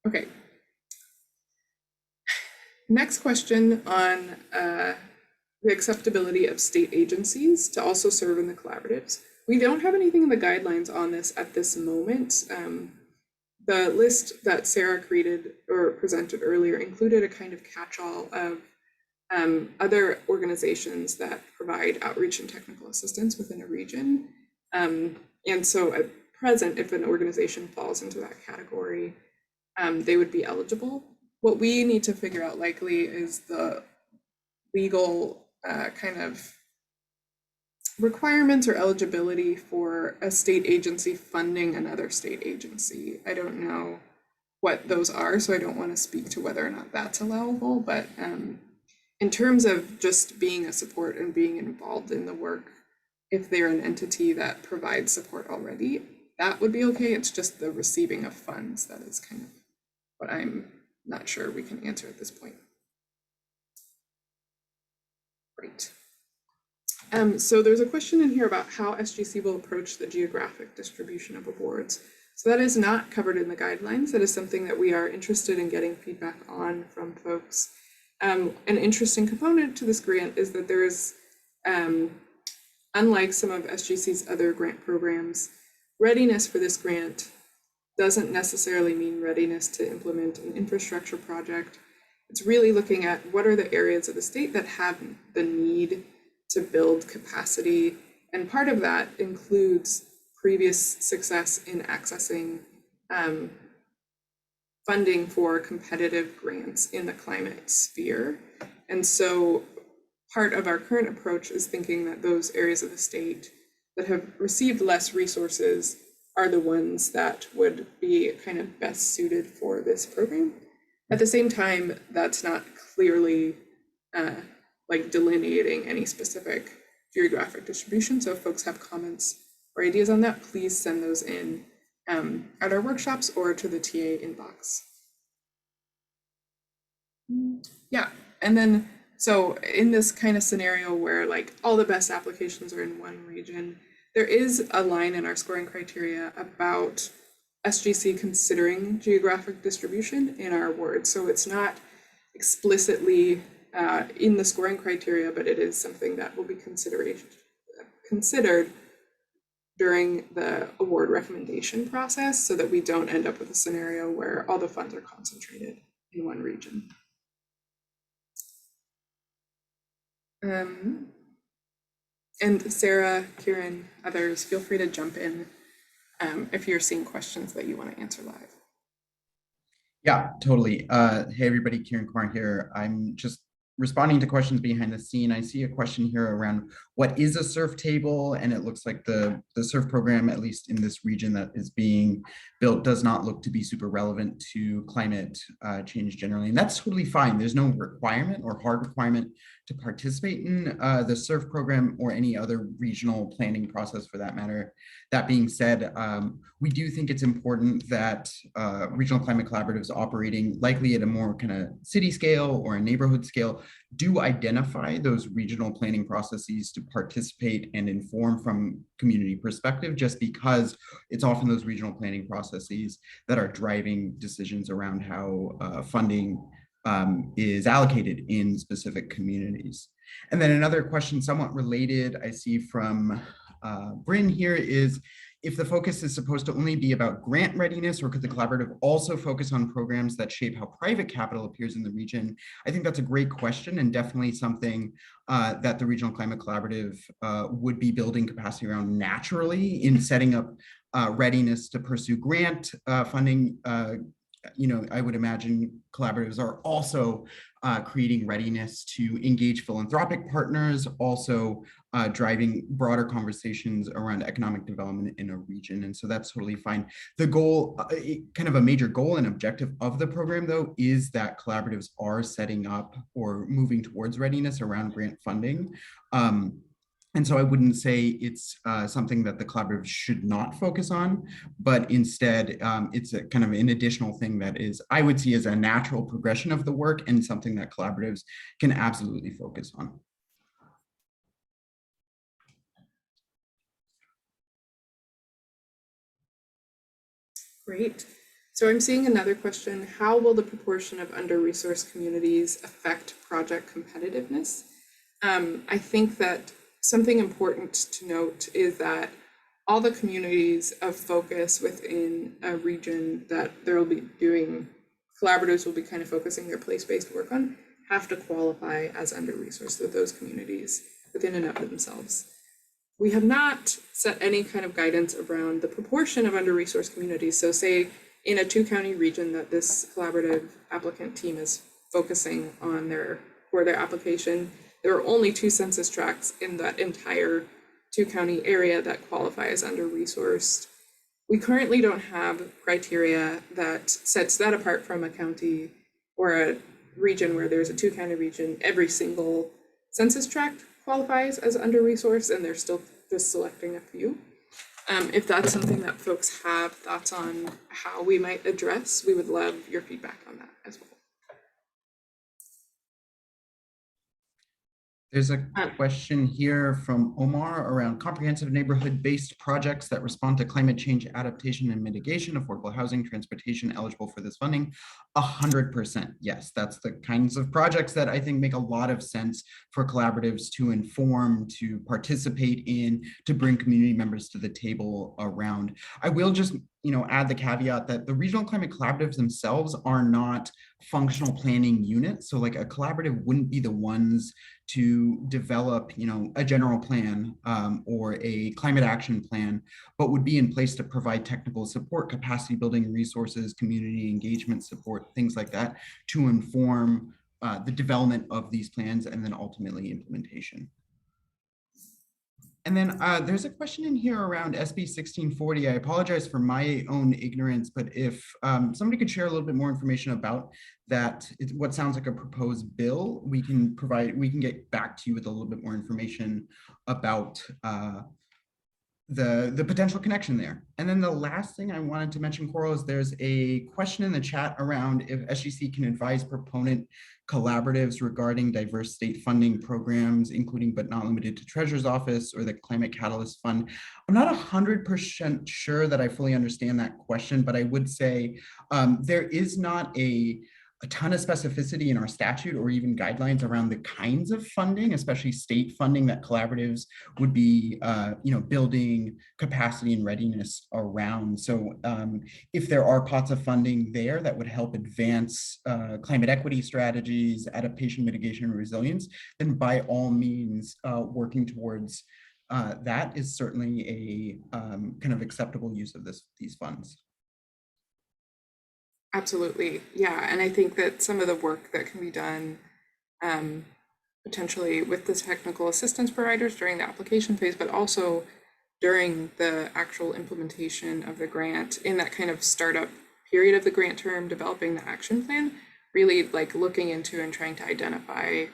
[SPEAKER 1] Okay. Next question on the acceptability of state agencies to also serve in the collaboratives. We don't have anything in the guidelines on this at this moment. The list that Sarah created or presented earlier included a kind of catch-all of other organizations that provide outreach and technical assistance within a region. And so at present, if an organization falls into that category, they would be eligible. What we need to figure out likely is the legal kind of requirements or eligibility for a state agency funding another state agency. I don't know what those are, so I don't want to speak to whether or not that's allowable, but in terms of just being a support and being involved in the work, if they're an entity that provides support already, that would be okay. It's just the receiving of funds that is kind of what I'm not sure we can answer at this point. Great. So there's a question in here about how SGC will approach the geographic distribution of awards. So that is not covered in the guidelines. That is something that we are interested in getting feedback on from folks. An interesting component to this grant is that there is unlike some of SGC's other grant programs, readiness for this grant doesn't necessarily mean readiness to implement an infrastructure project. It's really looking at what are the areas of the state that have the need to build capacity. And part of that includes previous success in accessing funding for competitive grants in the climate sphere. And so part of our current approach is thinking that those areas of the state that have received less resources are the ones that would be kind of best suited for this program. At the same time, that's not clearly like delineating any specific geographic distribution. So if folks have comments or ideas on that, please send those in at our workshops or to the TA inbox. Yeah, and then so in this kind of scenario where like all the best applications are in one region, there is a line in our scoring criteria about SGC considering geographic distribution in our awards. So it's not explicitly in the scoring criteria, but it is something that will be considered during the award recommendation process so that we don't end up with a scenario where all the funds are concentrated in one region. And Sarah, Kieran, others, feel free to jump in if you're seeing questions that you want to answer live.
[SPEAKER 3] Yeah, totally. Hey, everybody, Kieran Korn here. I'm just responding to questions behind the scene. I see a question here around what is a SURF table, and it looks like the SURF program, at least in this region that is being built, does not look to be super relevant to climate change generally, and that's totally fine. There's no requirement or hard requirement to participate in the SURF program or any other regional planning process for that matter. That being said, we do think it's important that regional climate collaboratives operating likely at a more kind of city scale or a neighborhood scale do identify those regional planning processes to participate and inform from community perspective, just because it's often those regional planning processes that are driving decisions around how funding is allocated in specific communities. And then another question somewhat related I see from Bryn here is, if the focus is supposed to only be about grant readiness, or could the collaborative also focus on programs that shape how private capital appears in the region? I think that's a great question, and definitely something that the Regional Climate Collaborative would be building capacity around naturally in setting up readiness to pursue grant funding. You know, I would imagine collaboratives are also creating readiness to engage philanthropic partners, also driving broader conversations around economic development in a region. And so that's totally fine. The goal, kind of a major goal and objective of the program, though, is that collaboratives are setting up or moving towards readiness around grant funding. And so I wouldn't say it's something that the collaborative should not focus on, but instead it's a kind of an additional thing that is, I would see as a natural progression of the work and something that collaboratives can absolutely focus on.
[SPEAKER 1] Great. So I'm seeing another question. How will the proportion of under-resourced communities affect project competitiveness? I think that something important to note is that all the communities of focus within a region that there will be doing, collaboratives will be kind of focusing their place-based work on, have to qualify as under-resourced with those communities within and of themselves. We have not set any kind of guidance around the proportion of under-resourced communities. So say in a 2-county region that this collaborative applicant team is focusing on for their application, there are only 2 census tracts in that entire 2-county area that qualify as under-resourced. We currently don't have criteria that sets that apart from a county or a region where there's a 2-county region. Every single census tract qualifies as under-resourced, and they're still just selecting a few. If that's something that folks have thoughts on how we might address, we would love your feedback on that as well.
[SPEAKER 3] There's a
[SPEAKER 1] Um,
[SPEAKER 3] question here from Omar around comprehensive neighborhood-based projects that respond to climate change adaptation and mitigation, affordable housing, transportation eligible for this funding. 100%. Yes, that's the kinds of projects that I think make a lot of sense for collaboratives to inform, to participate in, to bring community members to the table around. I will just add the caveat that the regional climate collaboratives themselves are not functional planning units. So like a collaborative wouldn't be the ones to develop, a general plan or a climate action plan, but would be in place to provide technical support, capacity building resources, community engagement support, things like that, to inform the development of these plans and then ultimately implementation. And then there's a question in here around SB 1640. I apologize for my own ignorance, but if somebody could share a little bit more information about that, it's what sounds like a proposed bill, we can get back to you with a little bit more information about the potential connection there. And then the last thing I wanted to mention, Coral, is there's a question in the chat around if SGC can advise proponent collaboratives regarding diverse state funding programs, including but not limited to Treasurer's Office or the Climate Catalyst Fund. I'm not 100% sure that I fully understand that question, but I would say there is not a ton of specificity in our statute or even guidelines around the kinds of funding, especially state funding, that collaboratives would be, building capacity and readiness around. So if there are pots of funding there that would help advance climate equity strategies, adaptation, mitigation, and resilience, then by all means, working towards that is certainly a kind of acceptable use of these funds.
[SPEAKER 1] Absolutely, yeah, and I think that some of the work that can be done potentially with the technical assistance providers during the application phase, but also during the actual implementation of the grant in that kind of startup period of the grant term, developing the action plan, really like looking into and trying to identify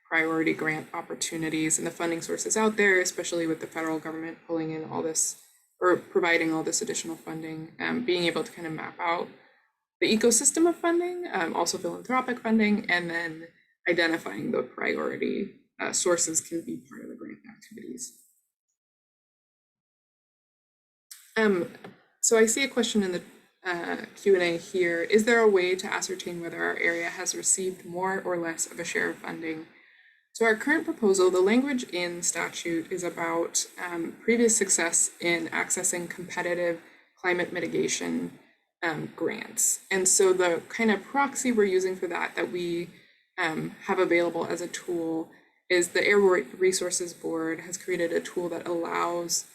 [SPEAKER 1] priority grant opportunities and the funding sources out there, especially with the federal government pulling in all this or providing all this additional funding, being able to kind of map out the ecosystem of funding, also philanthropic funding, and then identifying the priority sources can be part of the grant activities. So I see a question in the Q&A here. Is there a way to ascertain whether our area has received more or less of a share of funding? So our current proposal, the language in statute is about previous success in accessing competitive climate mitigation grants. And so the kind of proxy we're using for that we have available as a tool is the Air Resources Board has created a tool that allows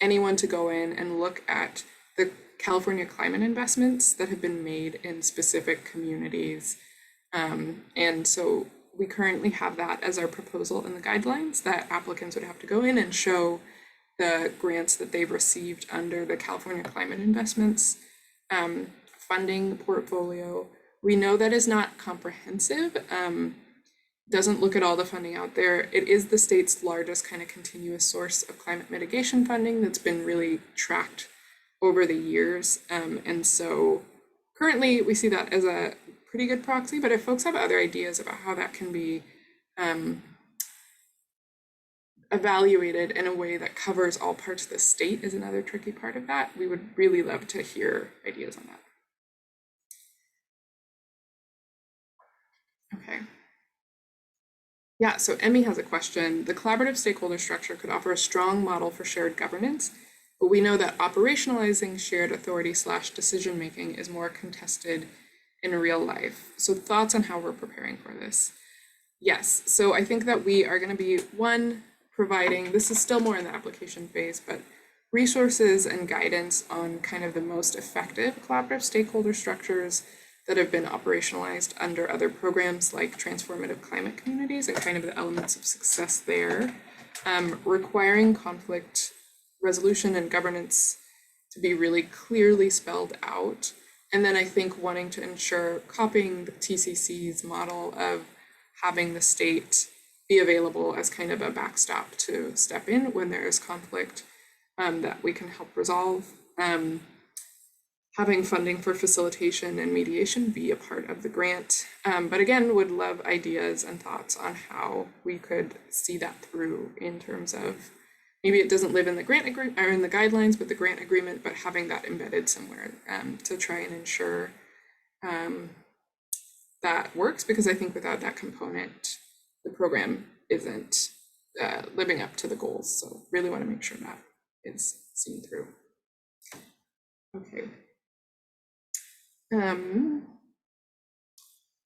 [SPEAKER 1] anyone to go in and look at the California climate investments that have been made in specific communities. And so we currently have that as our proposal in the guidelines that applicants would have to go in and show the grants that they've received under the California climate investments funding portfolio. We know that is not comprehensive, doesn't look at all the funding out there. It is the state's largest kind of continuous source of climate mitigation funding that's been really tracked over the years. And so currently we see that as a pretty good proxy, but if folks have other ideas about how that can be evaluated in a way that covers all parts of the state is another tricky part of that. We would really love to hear ideas on that. Okay. Yeah, so Emmy has a question. The collaborative stakeholder structure could offer a strong model for shared governance, but we know that operationalizing shared authority / decision-making is more contested in real life. So thoughts on how we're preparing for this? Yes, so I think that we are going to be, one, providing, this is still more in the application phase, but resources and guidance on kind of the most effective collaborative stakeholder structures that have been operationalized under other programs like transformative climate communities and kind of the elements of success there, requiring conflict resolution and governance to be really clearly spelled out. And then I think wanting to ensure copying the TCC's model of having the state be available as kind of a backstop to step in when there is conflict that we can help resolve. having funding for facilitation and mediation be a part of the grant. But again, would love ideas and thoughts on how we could see that through in terms of maybe it doesn't live in the grant agreement or in the guidelines, but the grant agreement, but having that embedded somewhere to try and ensure that works, because I think without that component, the program isn't living up to the goals. So really want to make sure that is seen through. Okay.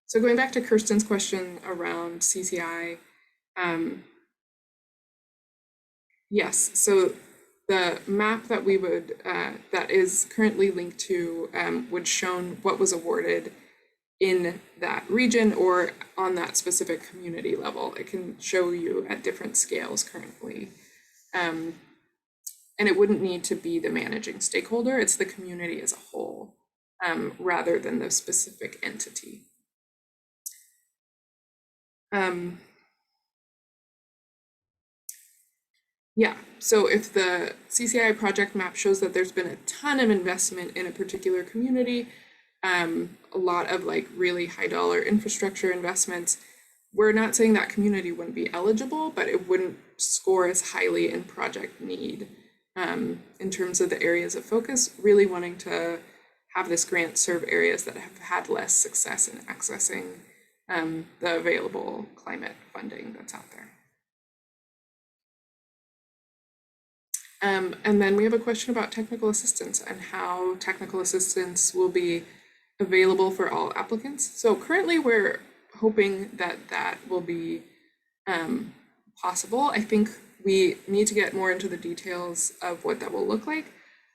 [SPEAKER 1] So going back to Kirsten's question around CCI, yes, so the map that we would, that is currently linked to would show what was awarded in that region or on that specific community level. It can show you at different scales currently. And it wouldn't need to be the managing stakeholder, it's the community as a whole, rather than the specific entity. Yeah, so if the CCI project map shows that there's been a ton of investment in a particular community, a lot of like really high dollar infrastructure investments, we're not saying that community wouldn't be eligible, but it wouldn't score as highly in project need. In terms of the areas of focus, really wanting to have this grant serve areas that have had less success in accessing the available climate funding that's out there. And then we have a question about technical assistance and how technical assistance will be available for all applicants. So currently we're hoping that that will be possible. I think we need to get more into the details of what that will look like.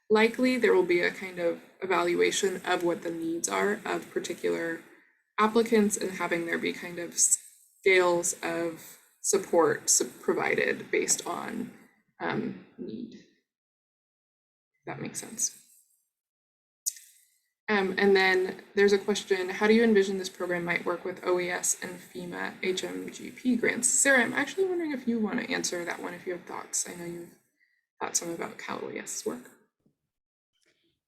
[SPEAKER 1] Likely there will be a kind of evaluation of what the needs are of particular applicants and having there be kind of scales of support provided based on need. That makes sense. And then there's a question, how do you envision this program might work with OES and FEMA HMGP grants? Sarah, I'm actually wondering if you want to answer that one, if you have thoughts. I know you've thought some about how OES work.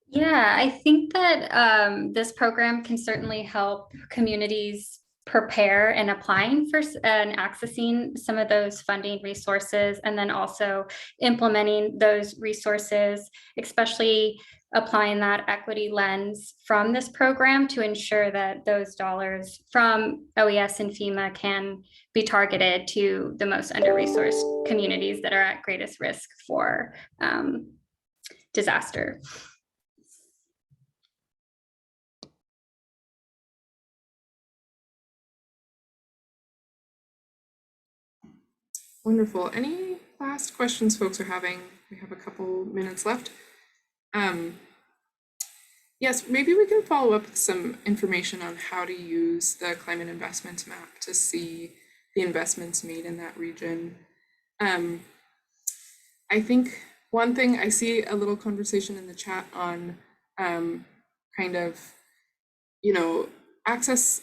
[SPEAKER 2] Yeah, I think that this program can certainly help communities prepare and applying for and accessing some of those funding resources, and then also implementing those resources, especially applying that equity lens from this program to ensure that those dollars from OES and FEMA can be targeted to the most under-resourced communities that are at greatest risk for disaster.
[SPEAKER 1] Wonderful. Any last questions folks are having? We have a couple minutes left. Yes, maybe we can follow up with some information on how to use the climate investments map to see the investments made in that region. I think one thing, I see a little conversation in the chat on kind of, you know, access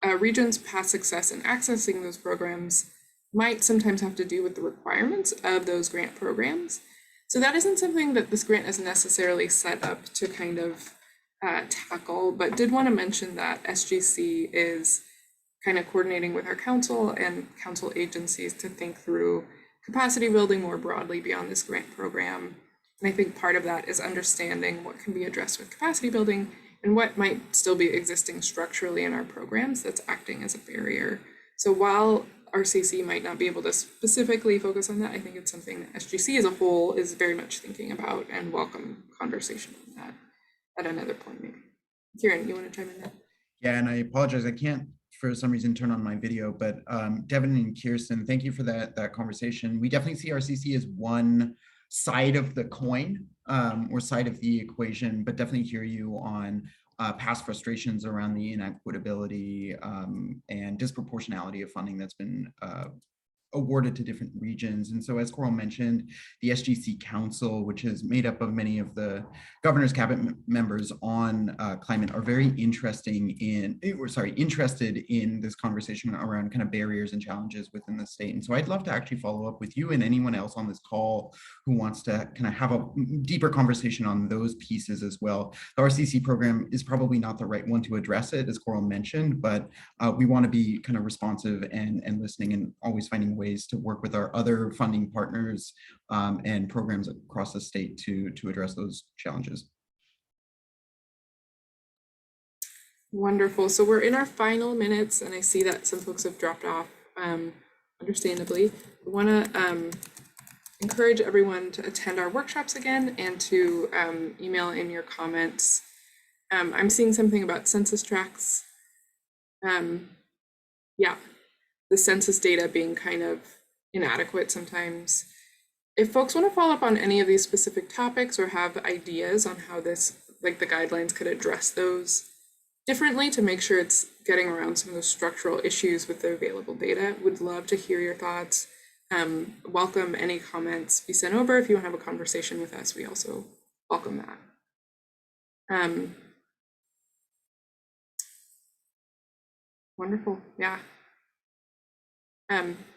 [SPEAKER 1] regions' past success in accessing those programs might sometimes have to do with the requirements of those grant programs. So that isn't something that this grant is necessarily set up to kind of tackle, but did want to mention that SGC is kind of coordinating with our council and council agencies to think through capacity building more broadly beyond this grant program. And I think part of that is understanding what can be addressed with capacity building and what might still be existing structurally in our programs that's acting as a barrier. So while RCC might not be able to specifically focus on that, I think it's something that SGC as a whole is very much thinking about and welcome conversation on that at another point maybe. Kieran, you want to chime in there?
[SPEAKER 3] Yeah, and I apologize, I can't for some reason turn on my video, but Devin and Kirsten, thank you for that conversation. We definitely see RCC as one side of the coin or side of the equation, but definitely hear you on past frustrations around the inequitability and disproportionality of funding that's been awarded to different regions. And so as Coral mentioned, the SGC Council, which is made up of many of the governor's cabinet members on climate, are very interested in this conversation around kind of barriers and challenges within the state. And so I'd love to actually follow up with you and anyone else on this call who wants to kind of have a deeper conversation on those pieces as well. The RCC program is probably not the right one to address it, as Coral mentioned, but we want to be kind of responsive and listening and always finding ways to work with our other funding partners and programs across the state to address those challenges.
[SPEAKER 1] Wonderful. So we're in our final minutes, and I see that some folks have dropped off, understandably. We want to encourage everyone to attend our workshops again and to email in your comments. I'm seeing something about census tracts. Yeah, the census data being kind of inadequate sometimes. If folks want to follow up on any of these specific topics or have ideas on how this, like the guidelines could address those differently to make sure it's getting around some of the structural issues with the available data, would love to hear your thoughts. Welcome any comments be sent over. If you want to have a conversation with us, we also welcome that. Wonderful, yeah.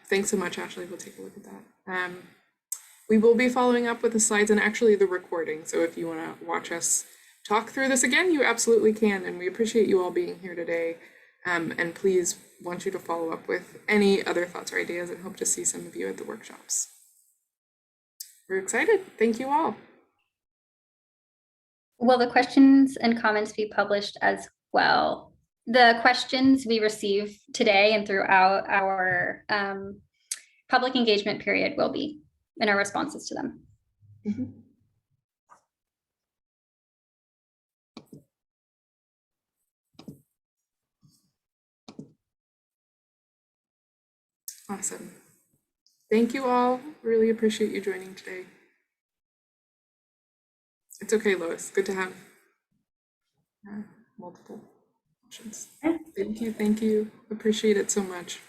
[SPEAKER 1] Thanks so much, Ashley. We'll take a look at that. We will be following up with the slides and actually the recording. So if you want to watch us talk through this again, you absolutely can. And we appreciate you all being here today. And please want you to follow up with any other thoughts or ideas and hope to see some of you at the workshops. We're excited. Thank you all.
[SPEAKER 2] Will the questions and comments be published as well? The questions we receive today and throughout our public engagement period will be in our responses to them.
[SPEAKER 1] Mm-hmm. Awesome. Thank you all. Really appreciate you joining today. It's okay, Lois. Good to have multiple options. Thank you. Appreciate it so much.